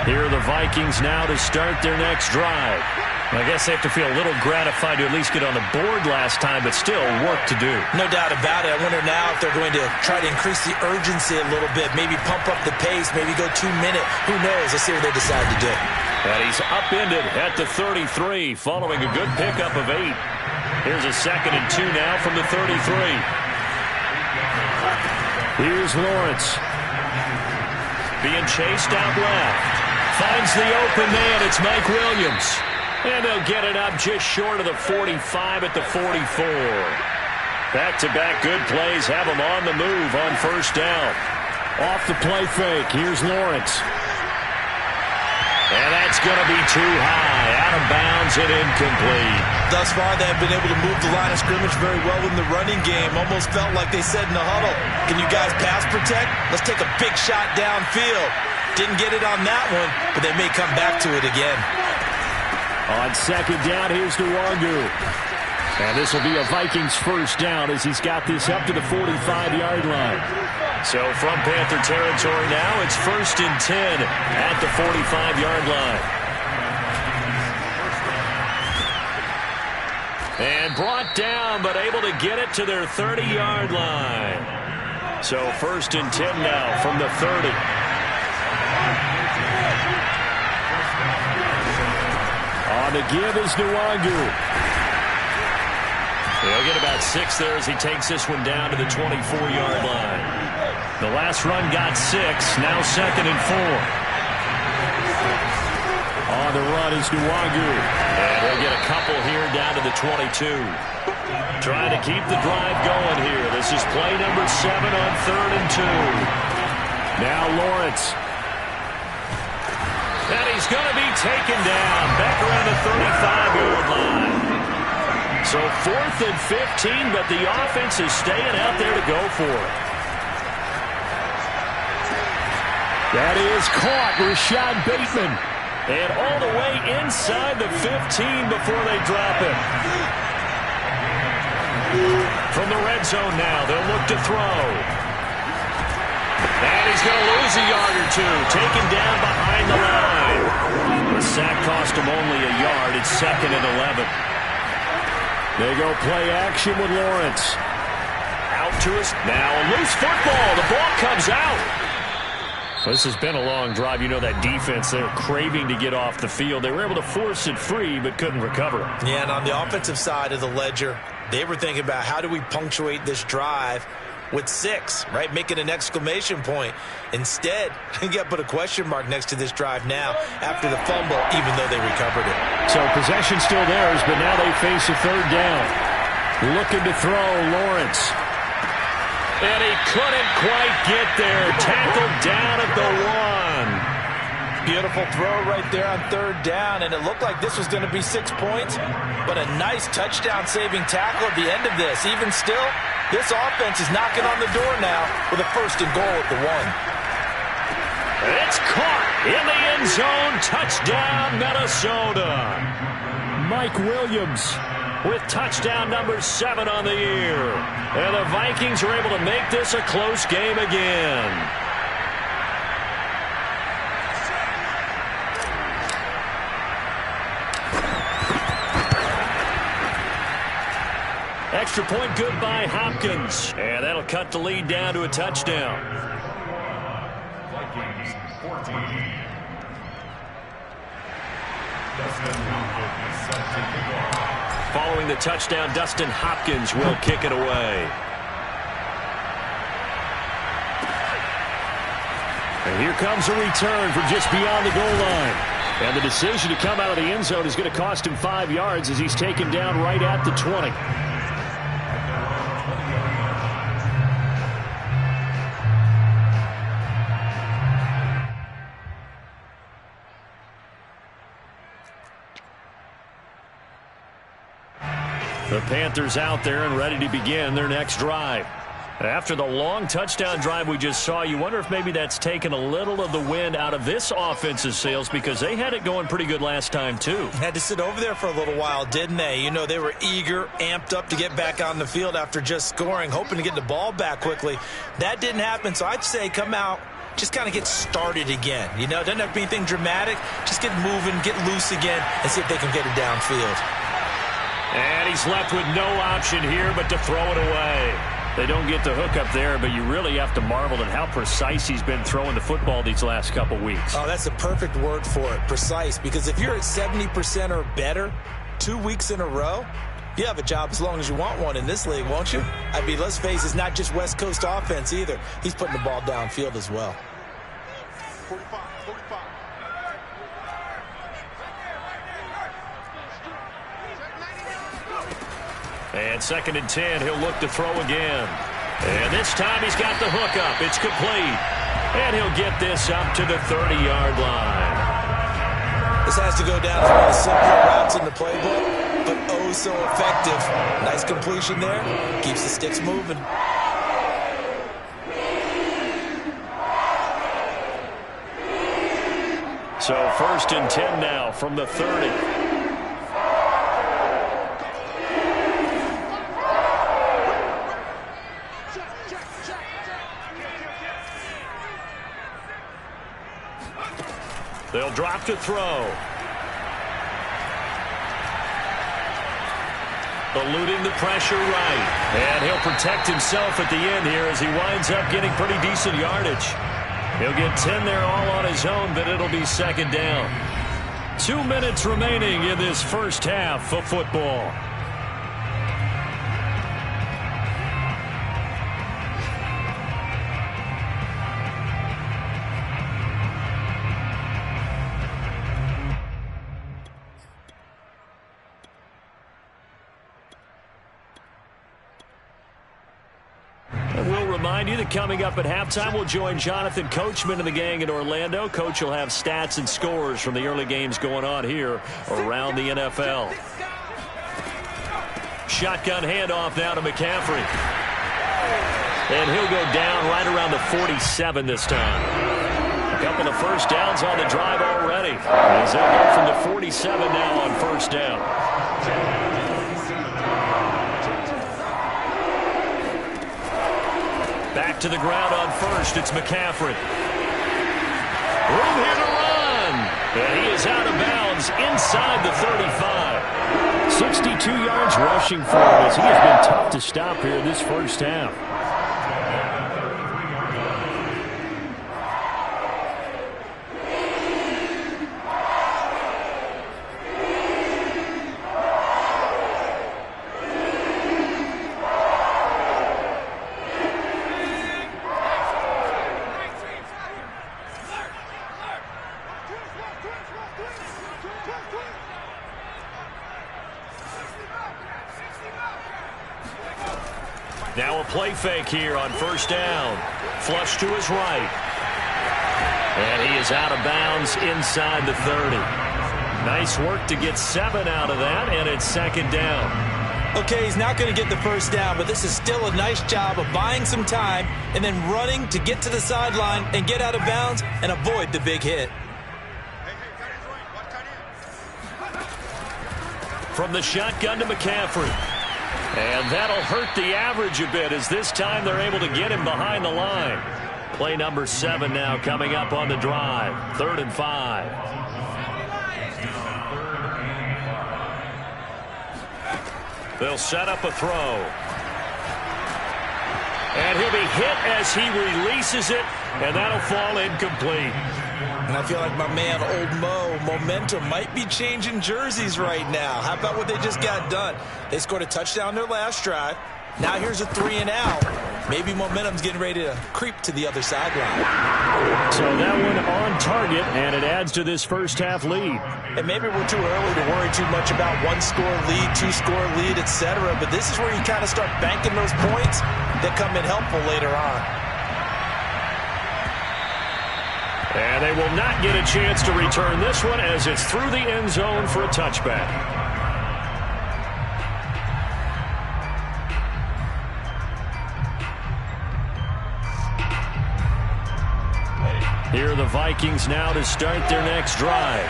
Here are the Vikings now to start their next drive. I guess they have to feel a little gratified to at least get on the board last time, but still work to do. No doubt about it. I wonder now if they're going to try to increase the urgency a little bit, maybe pump up the pace, maybe go 2-minute. Who knows? Let's see what they decide to do. And he's upended at the 33 following a good pickup of 8. Here's a 2nd and 2 now from the 33. Here's Lawrence. Being chased out left. Finds the open man. It's Mike Williams. And they'll get it up just short of the 45 at the 44. Back-to-back good plays have them on the move on first down. Off the play fake. Here's Lawrence. And that's going to be too high. Out of bounds and incomplete. Thus far, they have been able to move the line of scrimmage very well in the running game. Almost felt like they said in the huddle, can you guys pass protect? Let's take a big shot downfield. Didn't get it on that one, but they may come back to it again. On second down, here's Nwangu. And this will be a Vikings first down as he's got this up to the 45-yard line. So from Panther territory now, it's 1st and 10 at the 45-yard line. And brought down, but able to get it to their 30-yard line. So 1st and 10 now from the 30. On the give is Nwangu. He'll get about 6 there as he takes this one down to the 24-yard line. The last run got 6, now 2nd and 4. On the run is Nwangu. And he'll get a couple here down to the 22. Trying to keep the drive going here. This is play number 7 on 3rd and 2. Now Lawrence. And he's going to be taken down back around the 35-yard line. So 4th and 15, but the offense is staying out there to go for it. That is caught, Rashad Bateman. And all the way inside the 15 before they drop it. From the red zone now, they'll look to throw. And he's going to lose a yard or 2. Taken down behind the line. The sack cost him only a yard. It's 2nd and 11. They go play action with Lawrence. Out to us. Now a loose football. The ball comes out. This has been a long drive. You know that defense, they're craving to get off the field. They were able to force it free, but couldn't recover it. Yeah, and on the offensive side of the ledger, they were thinking about how do we punctuate this drive with 6, right? Making an exclamation point. Instead, you got to put a question mark next to this drive now after the fumble, even though they recovered it. So possession still theirs, but now they face a 3rd down. Looking to throw, Lawrence. And he couldn't quite get there. Tackled down at the 1. Beautiful throw right there on 3rd down, and it looked like this was going to be 6 points, but a nice touchdown-saving tackle at the end of this. Even still, this offense is knocking on the door now with a 1st and goal at the 1. It's caught in the end zone. Touchdown, Minnesota. Mike Williams with touchdown number 7 on the year. And the Vikings are able to make this a close game again. Extra point good by Hopkins. And that'll cut the lead down to a touchdown. Vikings 14. Following the touchdown, Dustin Hopkins will kick it away. And here comes a return from just beyond the goal line. And the decision to come out of the end zone is going to cost him 5 yards as he's taken down right at the 20. The Panthers out there and ready to begin their next drive. After the long touchdown drive we just saw, you wonder if maybe that's taken a little of the wind out of this offense's sails because they had it going pretty good last time too. Had to sit over there for a little while, didn't they? You know, they were eager, amped up to get back on the field after just scoring, hoping to get the ball back quickly. That didn't happen, so I'd say come out just kind of get started again. You know, it doesn't have to be anything dramatic. Just get moving, get loose again, and see if they can get it downfield. And he's left with no option here but to throw it away. They don't get the hook up there, but you really have to marvel at how precise he's been throwing the football these last couple weeks. Oh, that's a perfect word for it, precise, because if you're at 70% or better 2 weeks in a row, you have a job as long as you want one in this league, won't you? I mean, let's face it, it's not just West Coast offense either. He's putting the ball downfield as well. 45. And 2nd and 10, he'll look to throw again. And this time he's got the hook up. It's complete. And he'll get this up to the 30-yard line. This has to go down as one of the simpler routes in the playbook, but oh so effective. Nice completion there. Keeps the sticks moving. So 1st and 10 now from the 30. They'll drop to throw. Eluding the pressure right. And he'll protect himself at the end here as he winds up getting pretty decent yardage. He'll get 10 there all on his own, but it'll be 2nd down. 2 minutes remaining in this first half of football. Remind you that coming up at halftime, we'll join Jonathan Coachman and the gang in Orlando. Coach will have stats and scores from the early games going on here around the NFL. Shotgun handoff now to McCaffrey. And he'll go down right around the 47 this time. A couple of first downs on the drive already. As they go from the 47 now on first down. Back to the ground on first. It's McCaffrey. Room here to run. And he is out of bounds inside the 35. 62 yards rushing for him as he has been tough to stop here this first half. Now a play fake here on first down. Flush to his right. And he is out of bounds inside the 30. Nice work to get 7 out of that, and it's 2nd down. Okay, he's not going to get the first down, but this is still a nice job of buying some time and then running to get to the sideline and get out of bounds and avoid the big hit. From the shotgun to McCaffrey. And that'll hurt the average a bit as this time they're able to get him behind the line. Play number 7 now coming up on the drive. 3rd and 5. They'll set up a throw. And he'll be hit as he releases it, and that'll fall incomplete. And I feel like my man, Old Mo, momentum might be changing jerseys right now. How about what they just got done? They scored a touchdown their last drive. Now here's a 3 and out. Maybe momentum's getting ready to creep to the other sideline. So that one on target, and it adds to this first half lead. And maybe we're too early to worry too much about 1-score lead, 2-score lead, etc. But this is where you kind of start banking those points that come in helpful later on. And they will not get a chance to return this one as it's through the end zone for a touchback. Here are the Vikings now to start their next drive.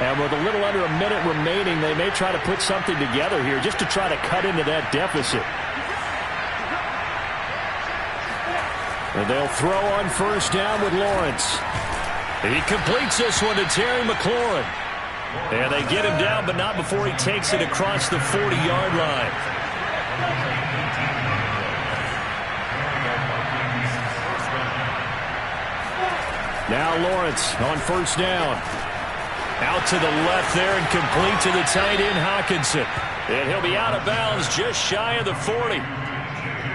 And with a little under a minute remaining, they may try to put something together here just to try to cut into that deficit. And they'll throw on first down with Lawrence. He completes this one to Terry McLaurin. And they get him down, but not before he takes it across the 40-yard line. Now Lawrence on first down. Out to the left there and complete to the tight end Hawkinson. And he'll be out of bounds just shy of the 40.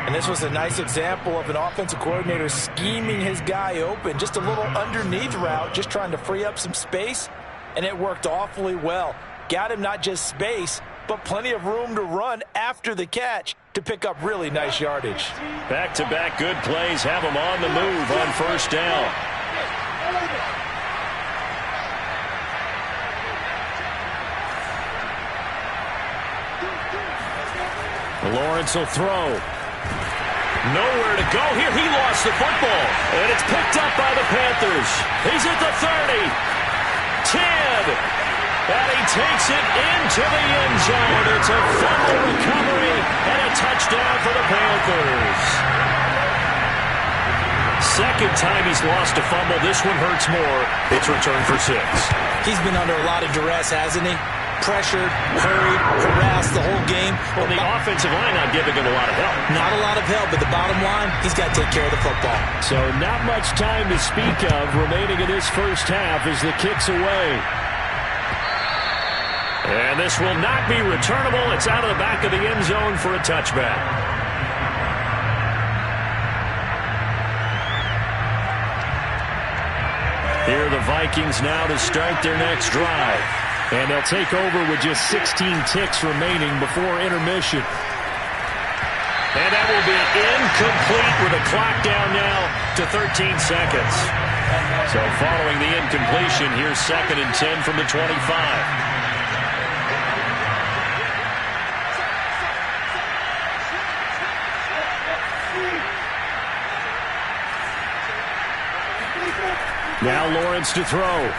And this was a nice example of an offensive coordinator scheming his guy open. Just a little underneath route, just trying to free up some space. And it worked awfully well. Got him not just space, but plenty of room to run after the catch to pick up really nice yardage. Back-to-back good plays have him on the move on first down. Lawrence will throw. Nowhere to go here. He lost the football. And it's picked up by the Panthers. He's at the 30. 10. And he takes it into the end zone. It's a fumble recovery and a touchdown for the Panthers. Second time he's lost a fumble. This one hurts more. It's returned for 6. He's been under a lot of duress, hasn't he? Pressured, hurried, harassed the whole game. Well, the offensive line not giving him a lot of help. Not a lot of help, but the bottom line, he's got to take care of the football. So not much time to speak of remaining in this first half as the kick's away. And this will not be returnable. It's out of the back of the end zone for a touchback. Here are the Vikings now to start their next drive. And they'll take over with just 16 ticks remaining before intermission. And that will be incomplete with a clock down now to 13 seconds. So following the incompletion, here's 2nd and 10 from the 25. Now Lawrence to throw.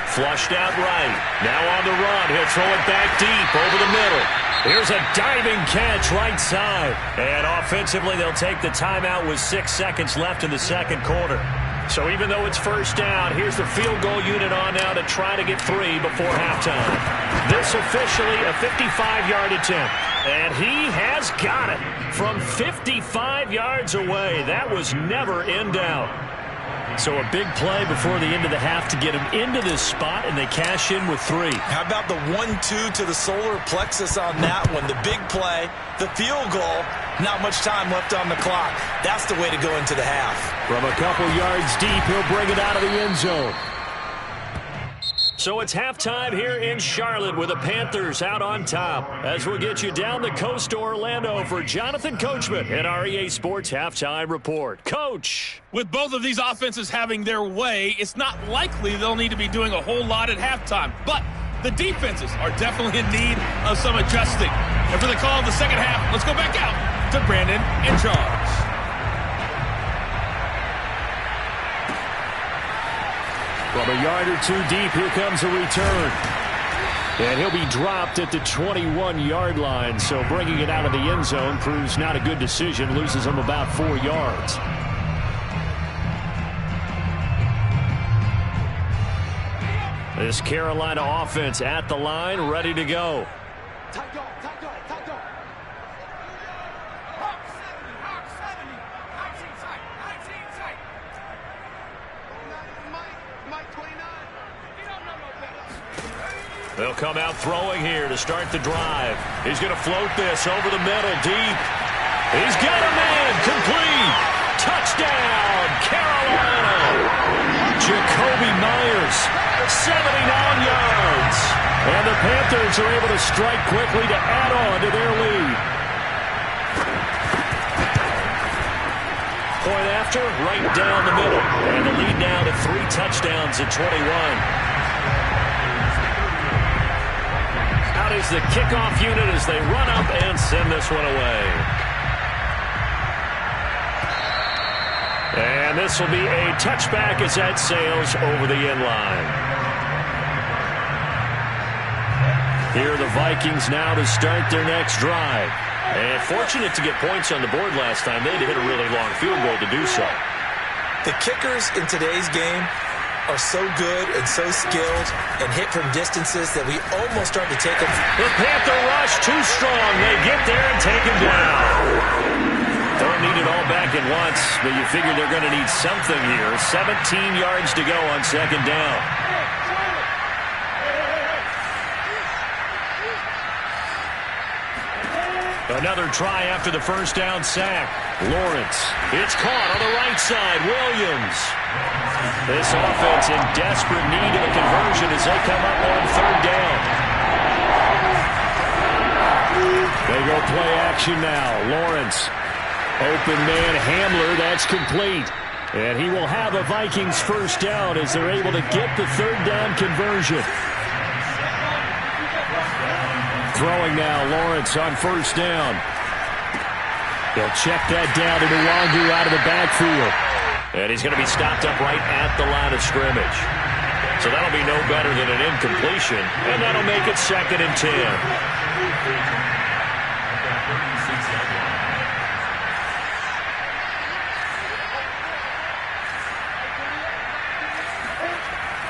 Flushed out right. Now on the run. He'll throw it back deep over the middle. Here's a diving catch right side. And offensively, they'll take the timeout with 6 seconds left in the second quarter. So even though it's first down, here's the field goal unit on now to try to get 3 before halftime. This officially a 55-yard attempt. And he has got it from 55 yards away. That was never in doubt. So a big play before the end of the half to get him into this spot, and they cash in with 3. How about the 1-2 to the solar plexus on that one? The big play, the field goal, not much time left on the clock. That's the way to go into the half. From a couple yards deep, he'll bring it out of the end zone. So it's halftime here in Charlotte with the Panthers out on top. As we'll get you down the coast to Orlando for Jonathan Coachman at our EA Sports Halftime Report. Coach! With both of these offenses having their way, it's not likely they'll need to be doing a whole lot at halftime. But the defenses are definitely in need of some adjusting. And for the call of the second half, let's go back out to Brandon in charge. From a yard or 2 deep, here comes a return. And he'll be dropped at the 21-yard line. So bringing it out of the end zone proves not a good decision. Loses him about 4 yards. This Carolina offense at the line, ready to go. They'll come out throwing here to start the drive. He's going to float this over the middle deep. He's got a man complete. Touchdown, Carolina. Jacoby Myers, 79 yards. And the Panthers are able to strike quickly to add on to their lead. Point after, right down the middle. And the lead now to 3 touchdowns at 21. Is the kickoff unit as they run up and send this one away. And this will be a touchback as that sails over the end line. Here are the Vikings now to start their next drive. And fortunate to get points on the board last time. They had to hit a really long field goal to do so. The kickers in today's game are so good and so skilled and hit from distances that we almost start to take them. The Panther rush too strong. They get there and take him down. Don't need it all back at once, but you figure they're going to need something here. 17 yards to go on second down. Another try after the first down sack. Lawrence. It's caught on the right side. Williams. This offense in desperate need of a conversion as they come up on third down. They go play action now. Lawrence. Open man Hamler. That's complete. And he will have a Vikings first down as they're able to get the third down conversion. Throwing now, Lawrence on first down. They'll check that down to Nwangu out of the backfield. And he's going to be stopped up right at the line of scrimmage. So that'll be no better than an incompletion, and that'll make it 2nd and 10.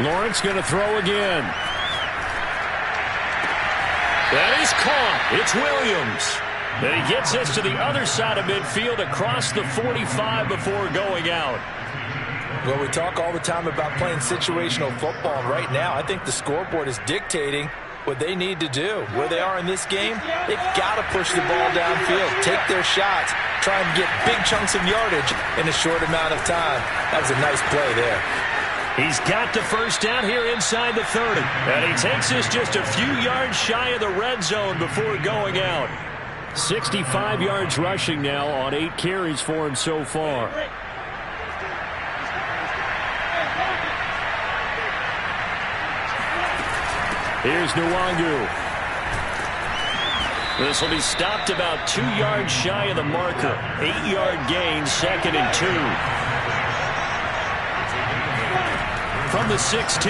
Lawrence going to throw again. That is caught. It's Williams. And he gets us to the other side of midfield across the 45 before going out. Well, we talk all the time about playing situational football, and right now I think the scoreboard is dictating what they need to do. Where they are in this game, they've got to push the ball downfield, take their shots, try and get big chunks of yardage in a short amount of time. That was a nice play there. He's got the first down here inside the 30. And he takes us just a few yards shy of the red zone before going out. 65 yards rushing now on 8 carries for him so far. Here's Nwangu. This will be stopped about 2 yards shy of the marker. 8-yard gain, 2nd and 2. From the 16,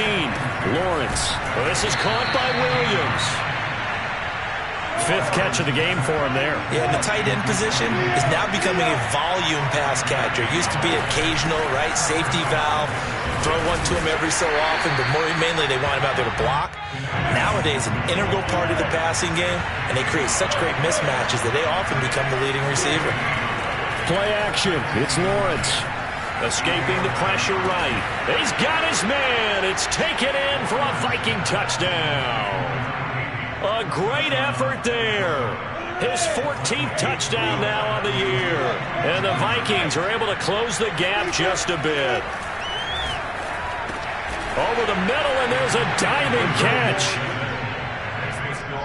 Lawrence. This is caught by Williams. 5th catch of the game for him there. Yeah, and the tight end position is now becoming a volume pass catcher. It used to be occasional, right? Safety valve. Throw one to him every so often, but mainly they want him out there to block. Nowadays, an integral part of the passing game, and they create such great mismatches that they often become the leading receiver. Play action. It's Lawrence. Escaping the pressure right. He's got his man. It's taken in for a Viking touchdown. A great effort there. His 14th touchdown now on the year. And the Vikings are able to close the gap just a bit. Over the middle, and there's a diving catch.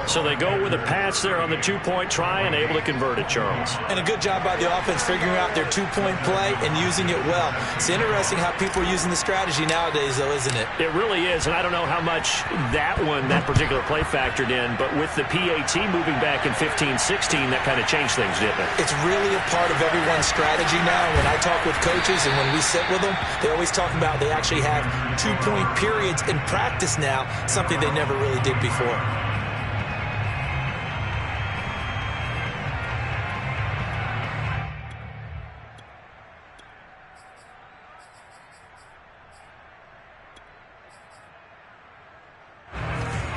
So they go with a pass there on the 2-point try and able to convert it, Charles. And a good job by the offense figuring out their 2-point play and using it well. It's interesting how people are using the strategy nowadays, though, isn't it? It really is, and I don't know how much that particular play factored in, but with the PAT moving back in 15-16, that kind of changed things, didn't it? It's really a part of everyone's strategy now. When I talk with coaches and when we sit with them, they always talk about they actually have 2-point periods in practice now, something they never really did before.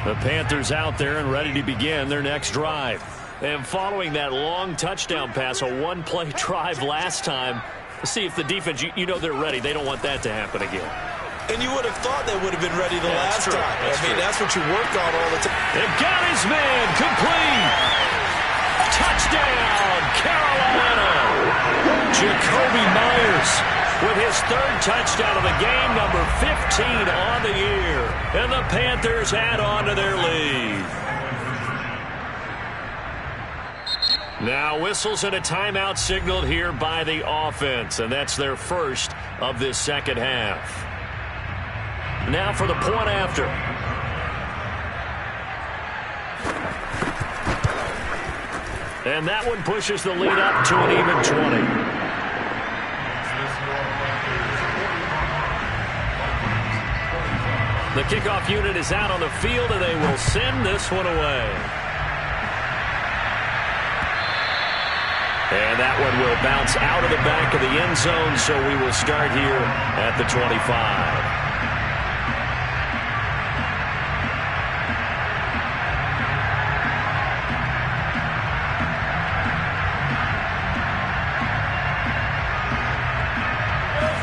The Panthers out there and ready to begin their next drive. And following that long touchdown pass, a one-play drive last time, see if the defense, you know they're ready. They don't want that to happen again. And you would have thought they would have been ready the last time. That's what you work on all the time. They've got his man complete. Touchdown, Carolina. Jacoby Myers with his 3rd touchdown of the game, number 15 on the year. And the Panthers add on to their lead. Now whistles and a timeout signaled here by the offense, and that's their first of this second half. Now for the point after. And that one pushes the lead up to an even 20. The kickoff unit is out on the field, and they will send this one away. And that one will bounce out of the back of the end zone, so we will start here at the 25.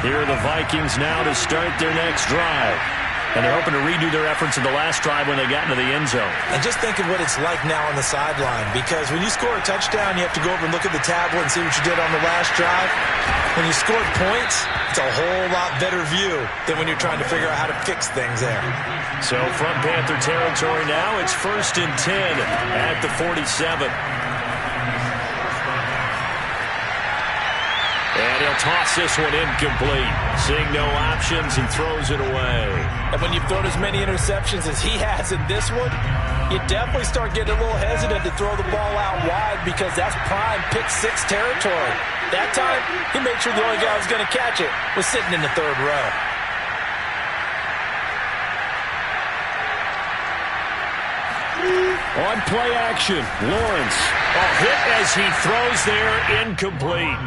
Here are the Vikings now to start their next drive. And they're hoping to redo their efforts in the last drive when they got into the end zone. And just think of what it's like now on the sideline, because when you score a touchdown, you have to go over and look at the tablet and see what you did on the last drive. When you scored points, it's a whole lot better view than when you're trying to figure out how to fix things there. So from Panther territory now, it's 1st and 10 at the 47. And he'll toss this one incomplete. Seeing no options, he throws it away. And when you've thrown as many interceptions as he has in this one, you definitely start getting a little hesitant to throw the ball out wide, because that's prime pick six territory. That time, he made sure the only guy who was going to catch it was sitting in the third row. On play action, Lawrence. A hit as he throws there, incomplete.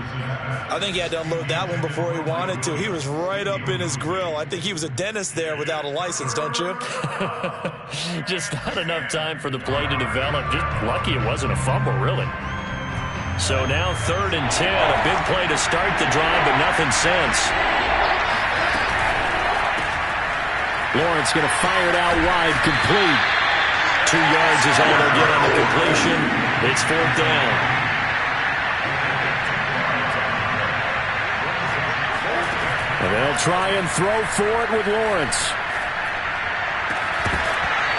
I think he had to unload that one before he wanted to. He was right up in his grill. I think he was a dentist there without a license, don't you? Just not enough time for the play to develop. Just lucky it wasn't a fumble, really. So now 3rd and 10. A big play to start the drive, but nothing since. Lawrence going to fire it out wide, complete. 2 yards is all they'll get on the completion. It's 4th down. And they'll try and throw for it with Lawrence.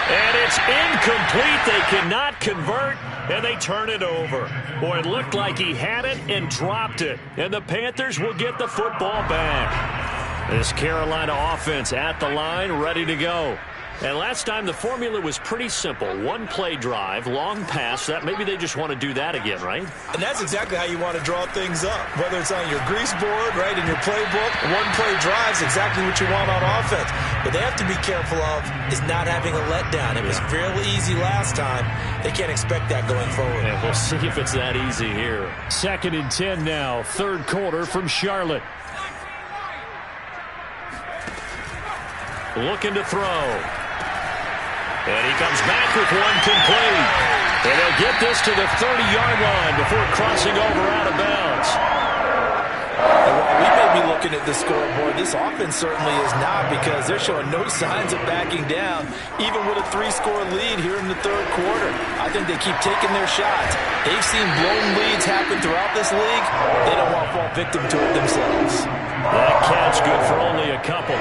And it's incomplete. They cannot convert, and they turn it over. Boy, it looked like he had it and dropped it. And the Panthers will get the football back. This Carolina offense at the line, ready to go. And last time the formula was pretty simple. 1-play drive, long pass. That maybe they just want to do that again, right? And that's exactly how you want to draw things up. Whether it's on your grease board, right, in your playbook, 1-play drive is exactly what you want on offense. What they have to be careful of is not having a letdown. It was fairly easy last time. They can't expect that going forward. And we'll see if it's that easy here. 2nd and 10 now, 3rd quarter from Charlotte. Looking to throw. And he comes back with one complete. And they'll get this to the 30-yard line before crossing over out of bounds. And while we may be looking at the scoreboard, this offense certainly is not, because they're showing no signs of backing down, even with a 3-score lead here in the 3rd quarter. I think they keep taking their shots. They've seen blown leads happen throughout this league. They don't want to fall victim to it themselves. That catch good for only a couple.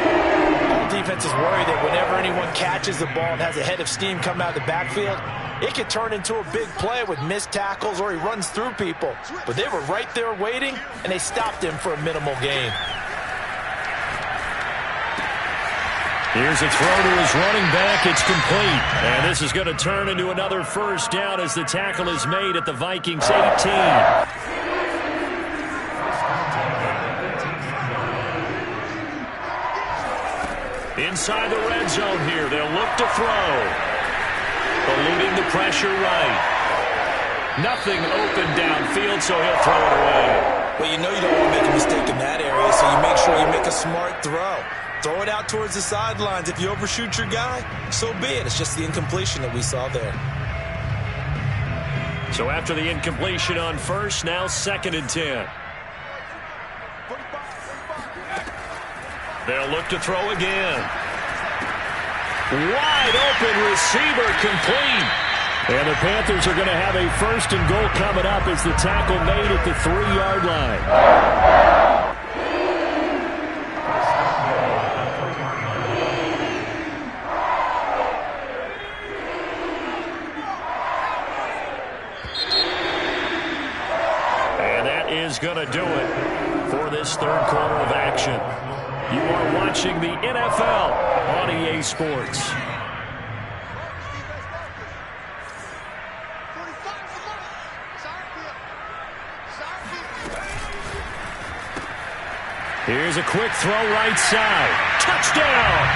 Defenses worry that whenever anyone catches the ball and has a head of steam come out of the backfield, it could turn into a big play with missed tackles or he runs through people. But they were right there waiting, and they stopped him for a minimal gain. Here's a throw to his running back. It's complete. And this is going to turn into another 1st down as the tackle is made at the Vikings 18. Inside the red zone here, they'll look to throw. Eluding the pressure right. Nothing open downfield, so he'll throw it away. Well, you know you don't want to make a mistake in that area, so you make sure you make a smart throw. Throw it out towards the sidelines. If you overshoot your guy, so be it. It's just the incompletion that we saw there. So after the incompletion on 1st, now 2nd and 10. They'll look to throw again. Wide open receiver, complete. And the Panthers are going to have a 1st and goal coming up as the tackle made at the 3-yard line. And that is going to do it for this 3rd quarter of action. You are watching the NFL on EA Sports. Here's a quick throw right side. Touchdown!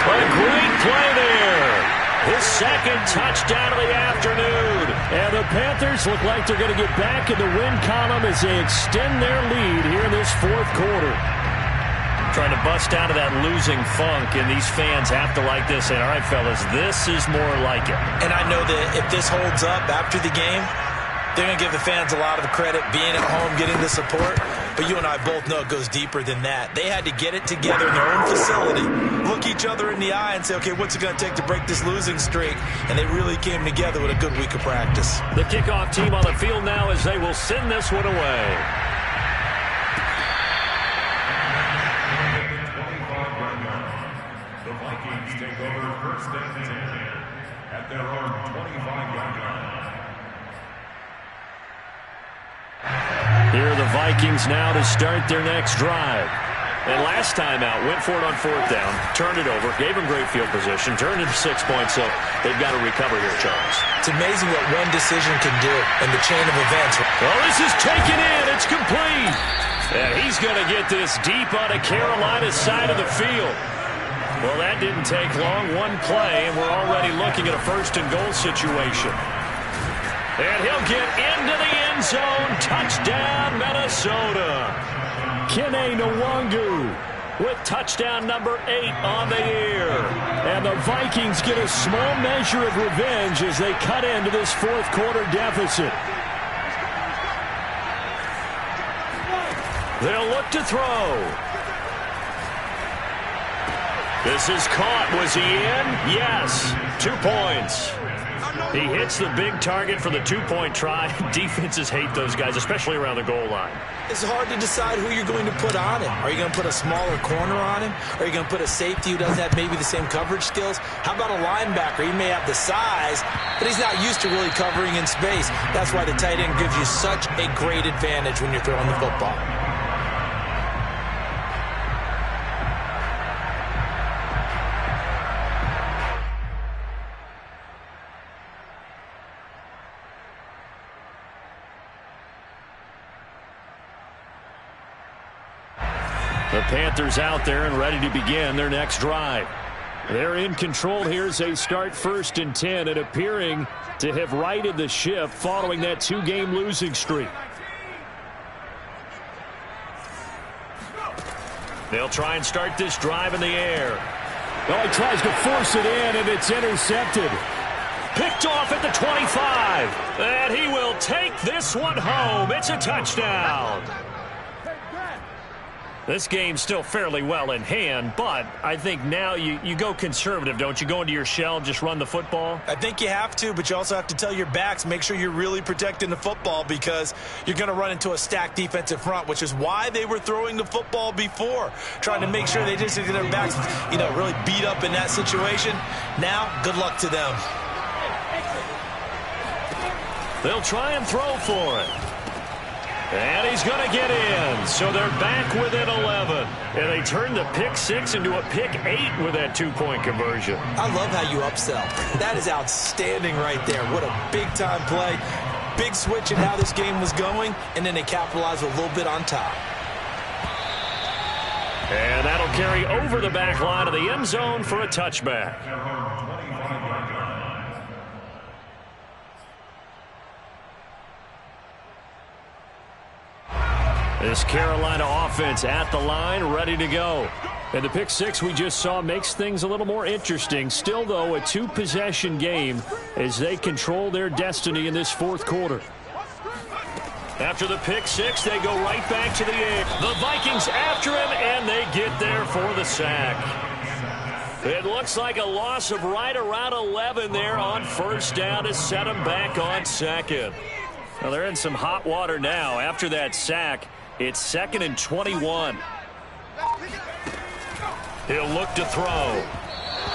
A great play there. His second touchdown of the afternoon. And the Panthers look like they're going to get back in the win column as they extend their lead here in this fourth quarter. Trying to bust out of that losing funk, and these fans have to like this. And all right, fellas, this is more like it. And I know that if this holds up after the game, they're going to give the fans a lot of credit being at home, getting the support. But you and I both know it goes deeper than that. They had to get it together in their own facility, look each other in the eye and say, okay, what's it going to take to break this losing streak? And they really came together with a good week of practice. The kickoff team on the field now as they will send this one away. The Vikings take over first and 10 at their own 25-yard line. Here are the Vikings now to start their next drive. And last time out, went for it on fourth down, turned it over, gave them great field position, turned it 6 points, so they've got to recover here, Charles. It's amazing what one decision can do in the chain of events. Well, this is taken in. It's complete. And he's going to get this deep on a Carolina side of the field. Well, that didn't take long. One play, and we're already looking at a first-and-goal situation. And he'll get into the end zone. Touchdown, Minnesota. Kene Nwangu with touchdown number 8 on the year. And the Vikings get a small measure of revenge as they cut into this fourth quarter deficit. They'll look to throw. This is caught. Was he in? Yes. 2 points. He hits the big target for the two-point try. Defenses hate those guys, especially around the goal line. It's hard to decide who you're going to put on him. Are you going to put a smaller corner on him? Are you going to put a safety who doesn't have maybe the same coverage skills? How about a linebacker? He may have the size, but he's not used to really covering in space. That's why the tight end gives you such a great advantage when you're throwing the football. The Panthers out there and ready to begin their next drive. They're in control here as they start first and 10 and appearing to have righted the ship following that 2-game losing streak. They'll try and start this drive in the air. Oh, he tries to force it in, and it's intercepted. Picked off at the 25. And he will take this one home. It's a touchdown. This game's still fairly well in hand, but I think now you go conservative, don't you? Go into your shell and just run the football? I think you have to, but you also have to tell your backs, make sure you're really protecting the football because you're going to run into a stacked defensive front, which is why they were throwing the football before, trying to make sure they just get their backs, really beat up in that situation. Now, good luck to them. They'll try and throw for it. And he's going to get in. So they're back within 11. And they turn the pick 6 into a pick 8 with that 2-point conversion. I love how you upsell. That is outstanding right there. What a big-time play. Big switch in how this game was going, and then they capitalized a little bit on top. And that'll carry over the back line of the end zone for a touchback. This Carolina offense at the line, ready to go. And the pick 6 we just saw makes things a little more interesting. Still, though, a 2-possession game as they control their destiny in this fourth quarter. After the pick 6, they go right back to the air. The Vikings after him, and they get there for the sack. It looks like a loss of right around 11 there on first down to set them back on second. Well, they're in some hot water now. After that sack, it's 2nd and 21. He'll look to throw.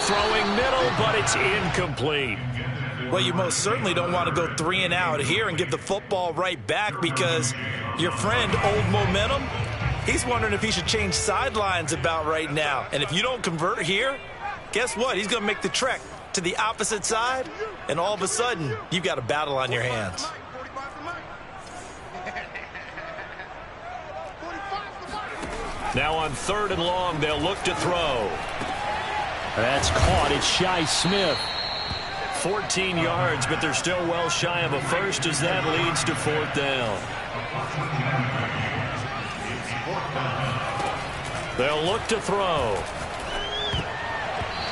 Throwing middle, but it's incomplete. Well, you most certainly don't want to go 3 and out here and give the football right back because your friend, Old Momentum, he's wondering if he should change sidelines about right now. And if you don't convert here, guess what? He's going to make the trek to the opposite side, and all of a sudden, you've got a battle on your hands. Now on 3rd and long, they'll look to throw. That's caught. It's Shi Smith. 14 yards, but they're still well shy of a first as that leads to 4th down. They'll look to throw.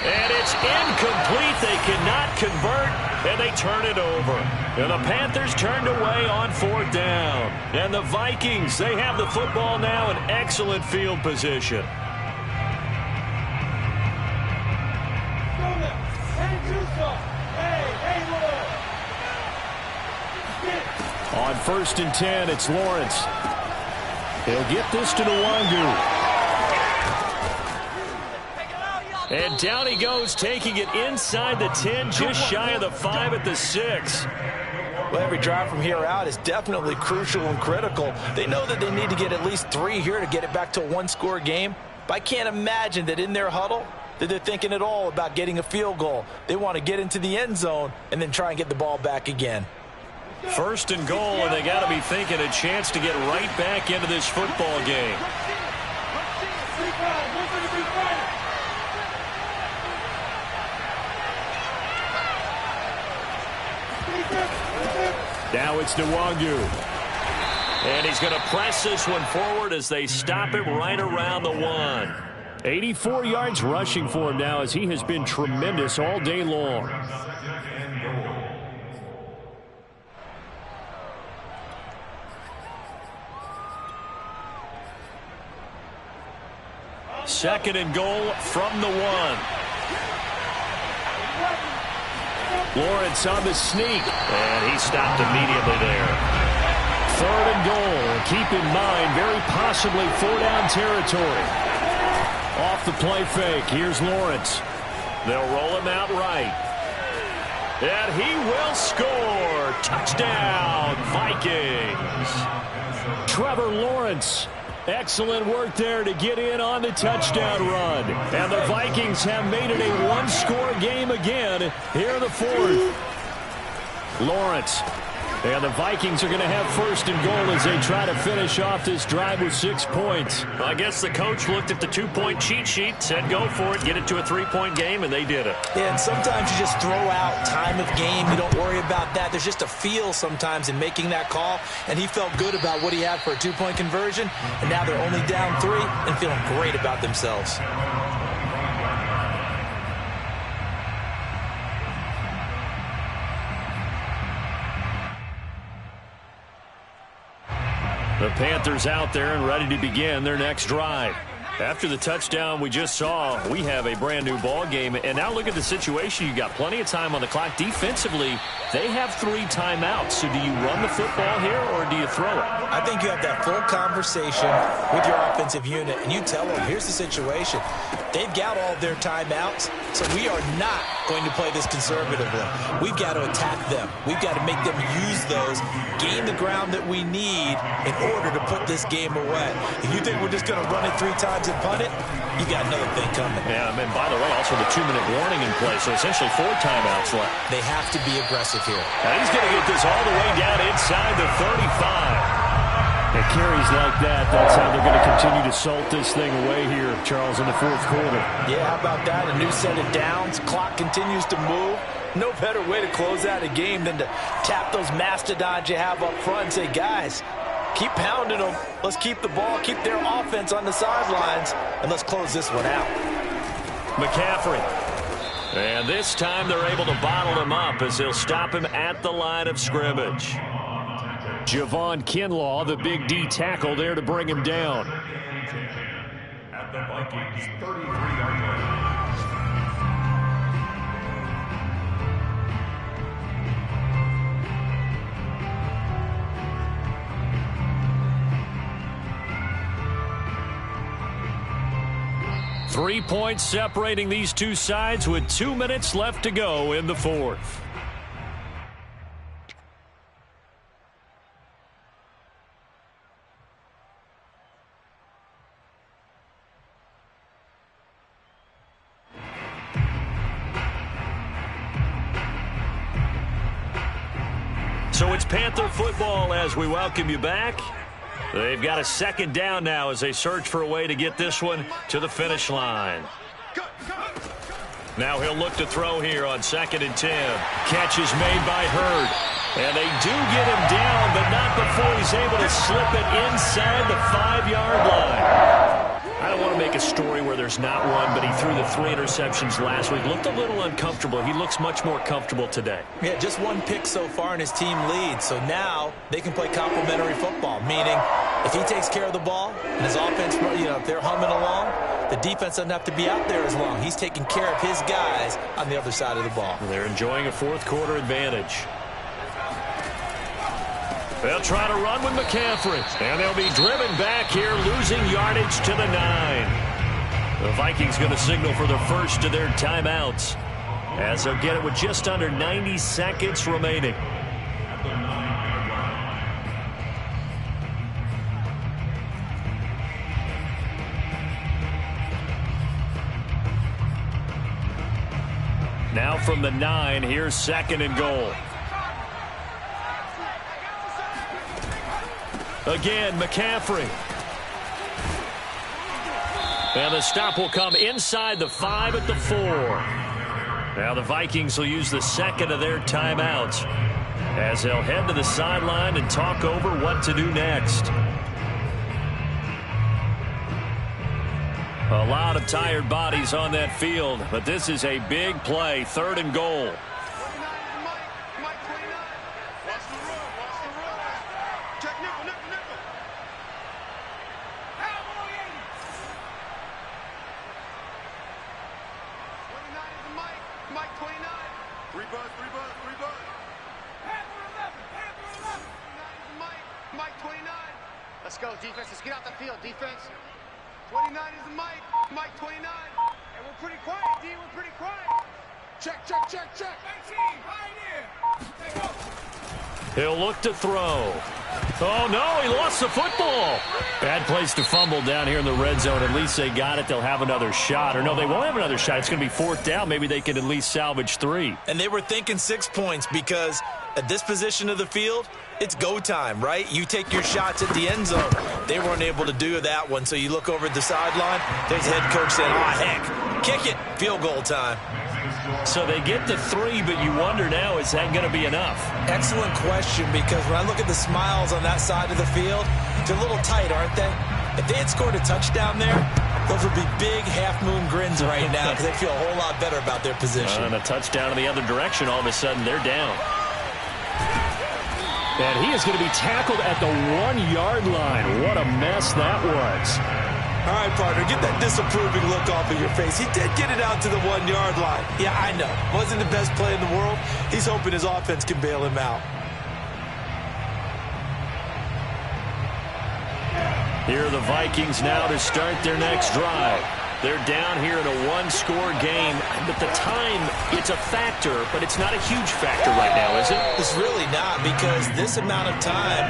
And it's incomplete. They cannot convert, and they turn it over. And the Panthers turned away on 4th down. And the Vikings, they have the football now in excellent field position. On 1st and 10, it's Lawrence. He'll get this to Nwangu. And down he goes, taking it inside the 10, just shy of the 5 at the 6. Well, every drive from here out is definitely crucial and critical. They know that they need to get at least 3 here to get it back to a one-score game. But I can't imagine that in their huddle that they're thinking at all about getting a field goal. They want to get into the end zone and then try and get the ball back again. 1st and goal, and they got to be thinking a chance to get right back into this football game. Now it's Nwangu. And he's going to press this one forward as they stop him right around the 1. 84 yards rushing for him now as he has been tremendous all day long. Second and goal from the 1. Lawrence on the sneak, and he stopped immediately there. 3rd and goal. Keep in mind, very possibly 4-down territory. Off the play fake, here's Lawrence. They'll roll him out right. And he will score. Touchdown, Vikings. Trevor Lawrence. Excellent work there to get in on the touchdown run. And the Vikings have made it a one-score game again here in the 4th. Lawrence. And the Vikings are going to have 1st and goal as they try to finish off this drive with 6 points. Well, I guess the coach looked at the 2-point cheat sheet, said go for it, get it to a 3-point game, and they did it. Yeah, and sometimes you just throw out time of game. You don't worry about that. There's just a feel sometimes in making that call, and he felt good about what he had for a 2-point conversion, and now they're only down 3 and feeling great about themselves. The Panthers out there and ready to begin their next drive. After the touchdown we just saw, we have a brand new ball game. And now look at the situation. You got plenty of time on the clock. Defensively, they have 3 timeouts. So do you run the football here or do you throw it? I think you have that full conversation with your offensive unit, and you tell them, here's the situation. They've got all their timeouts, so we are not going to play this conservatively. We've got to attack them. We've got to make them use those, gain the ground that we need in order to put this game away. If you think we're just going to run it 3 times and punt it, you got another thing coming. Yeah, and by the way, also the 2-minute warning in play, so essentially 4 timeouts left. They have to be aggressive here. And he's going to get this all the way down inside the 35. It carries like that. That's how they're going to continue to salt this thing away here, Charles, in the 4th quarter. Yeah, how about that? A new set of downs. Clock continues to move. No better way to close out a game than to tap those mastodons you have up front and say, guys, keep pounding them. Let's keep the ball, keep their offense on the sidelines, and let's close this one out. McCaffrey. And this time they're able to bottle him up as they'll stop him at the line of scrimmage. Javon Kinlaw, the big D tackle there to bring him down. At the Vikings 33-yard line. Three points separating these two sides with 2 minutes left to go in the 4th. So it's Panther football as we welcome you back. They've got a 2nd down now as they search for a way to get this one to the finish line. Now he'll look to throw here on 2nd and 10. Catch is made by Hurd. And they do get him down, but not before he's able to slip it inside the 5-yard line. I don't want to make a story where there's not one, but he threw the 3 interceptions last week. Looked a little uncomfortable. He looks much more comfortable today. Yeah, just 1 pick so far and his team leads. So now they can play complementary football, meaning if he takes care of the ball and his offense, if they're humming along, the defense doesn't have to be out there as long. He's taking care of his guys on the other side of the ball. They're enjoying a 4th quarter advantage. They'll try to run with McCaffrey, and they'll be driven back here, losing yardage to the 9. The Vikings going to signal for the first of their timeouts, as they'll get it with just under 90 seconds remaining. Now from the 9, here's 2nd and goal. Again, McCaffrey. And the stop will come inside the 5 at the 4. Now the Vikings will use the 2nd of their timeouts as they'll head to the sideline and talk over what to do next. A lot of tired bodies on that field, but this is a big play, 3rd and goal. Let's go, defense. Let's get out the field, defense. 29 is the Mike. Mike 29. And we're pretty quiet, D. We're pretty quiet. Check, check, check, check. 19, right here. Hey, go. He'll look to throw. Oh, no, he lost the football. Bad place to fumble down here in the red zone. At least they got it. They'll have another shot. Or no, they won't have another shot. It's going to be 4th down. Maybe they can at least salvage 3. And they were thinking 6 points because at this position of the field, it's go time, right? You take your shots at the end zone. They weren't able to do that one, so you look over at the sideline. There's the head coach saying, oh, heck, kick it, field goal time. So they get to 3, but you wonder now, is that going to be enough? Excellent question, because when I look at the smiles on that side of the field, they're a little tight, aren't they? If they had scored a touchdown there, those would be big half-moon grins right now because they feel a whole lot better about their position. And a touchdown in the other direction, all of a sudden they're down. And he is going to be tackled at the 1-yard line. What a mess that was. All right, partner, get that disapproving look off of your face. He did get it out to the 1-yard line. Yeah, I know. Wasn't the best play in the world. He's hoping his offense can bail him out. Here are the Vikings now to start their next drive. They're down here in a 1-score game. At the time, it's a factor, but it's not a huge factor right now, is it? It's really not, because this amount of time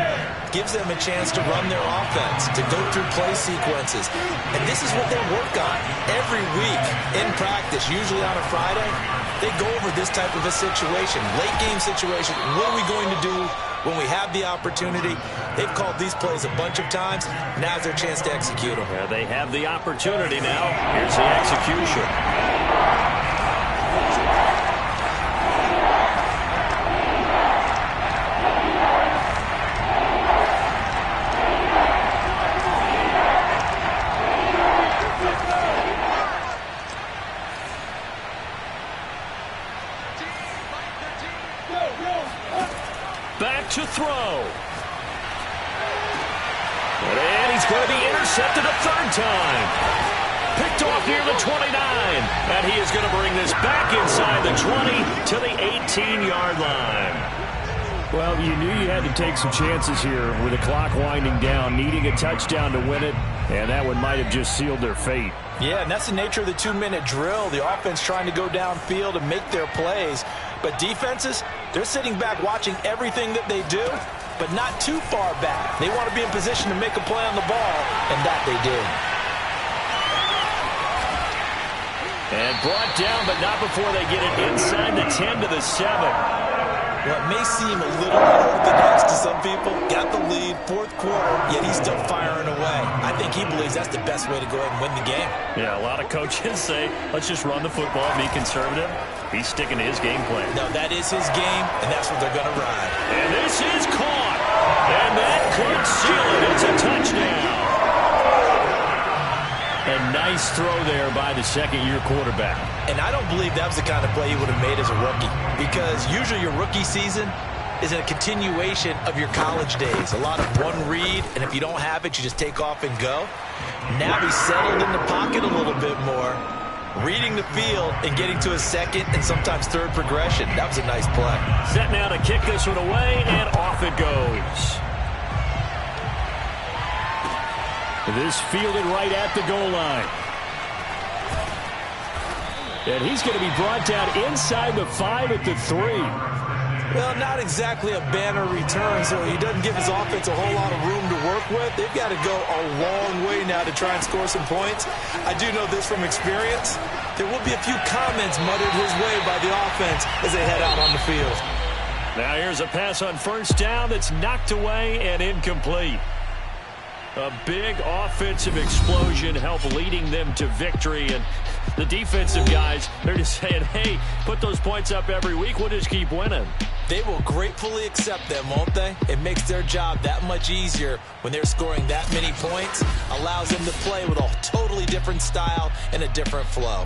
gives them a chance to run their offense, to go through play sequences. And this is what they work on every week in practice, usually on a Friday. They go over this type of a situation, late game situation. What are we going to do when we have the opportunity? They've called these plays a bunch of times. Now's their chance to execute them. Yeah, they have the opportunity now. Here's the execution. Back to throw. And he's going to be intercepted a 3rd time. Picked off near the 29. And he is going to bring this back inside the 20 to the 18-yard line. Well, you knew you had to take some chances here with the clock winding down, needing a touchdown to win it, and that one might have just sealed their fate. Yeah, and that's the nature of the 2-minute drill. The offense trying to go downfield and make their plays. But defenses, they're sitting back watching everything that they do, but not too far back. They want to be in position to make a play on the ball, and that they did. And brought down, but not before they get it inside the 10 to the 7. Well, it may seem a little unorthodox to some people. Got the lead, fourth quarter, yet he's still firing away. I think he believes that's the best way to go ahead and win the game. Yeah, a lot of coaches say, let's just run the football, be conservative. He's sticking to his game plan. No, that is his game, and that's what they're going to ride. And this is caught. And that could seal it. It's a touchdown. A nice throw there by the second-year quarterback. And I don't believe that was the kind of play he would have made as a rookie, because usually your rookie season is a continuation of your college days. A lot of one read, and if you don't have it, you just take off and go. Now he's settled in the pocket a little bit more, reading the field and getting to his second and sometimes third progression. That was a nice play. Set now to kick this one away, and off it goes. This fielded right at the goal line. And he's going to be brought down inside the 5 at the 3. Well, not exactly a banner return, so he doesn't give his offense a whole lot of room to work with. They've got to go a long way now to try and score some points. I do know this from experience. There will be a few comments muttered his way by the offense as they head out on the field. Now here's a pass on first down that's knocked away and incomplete. A big offensive explosion helped leading them to victory. And the defensive guys, they're just saying, hey, put those points up every week. We'll just keep winning. They will gratefully accept them, won't they? It makes their job that much easier when they're scoring that many points. Allows them to play with a totally different style and a different flow.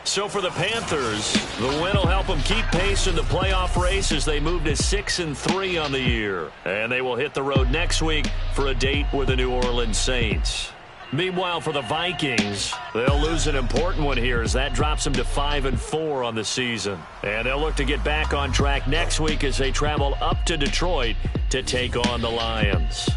So for the Panthers, the win will help them keep pace in the playoff race as they move to 6-3 on the year. And they will hit the road next week for a date with the New Orleans Saints. Meanwhile, for the Vikings, they'll lose an important one here as that drops them to 5-4 on the season. And they'll look to get back on track next week as they travel up to Detroit to take on the Lions.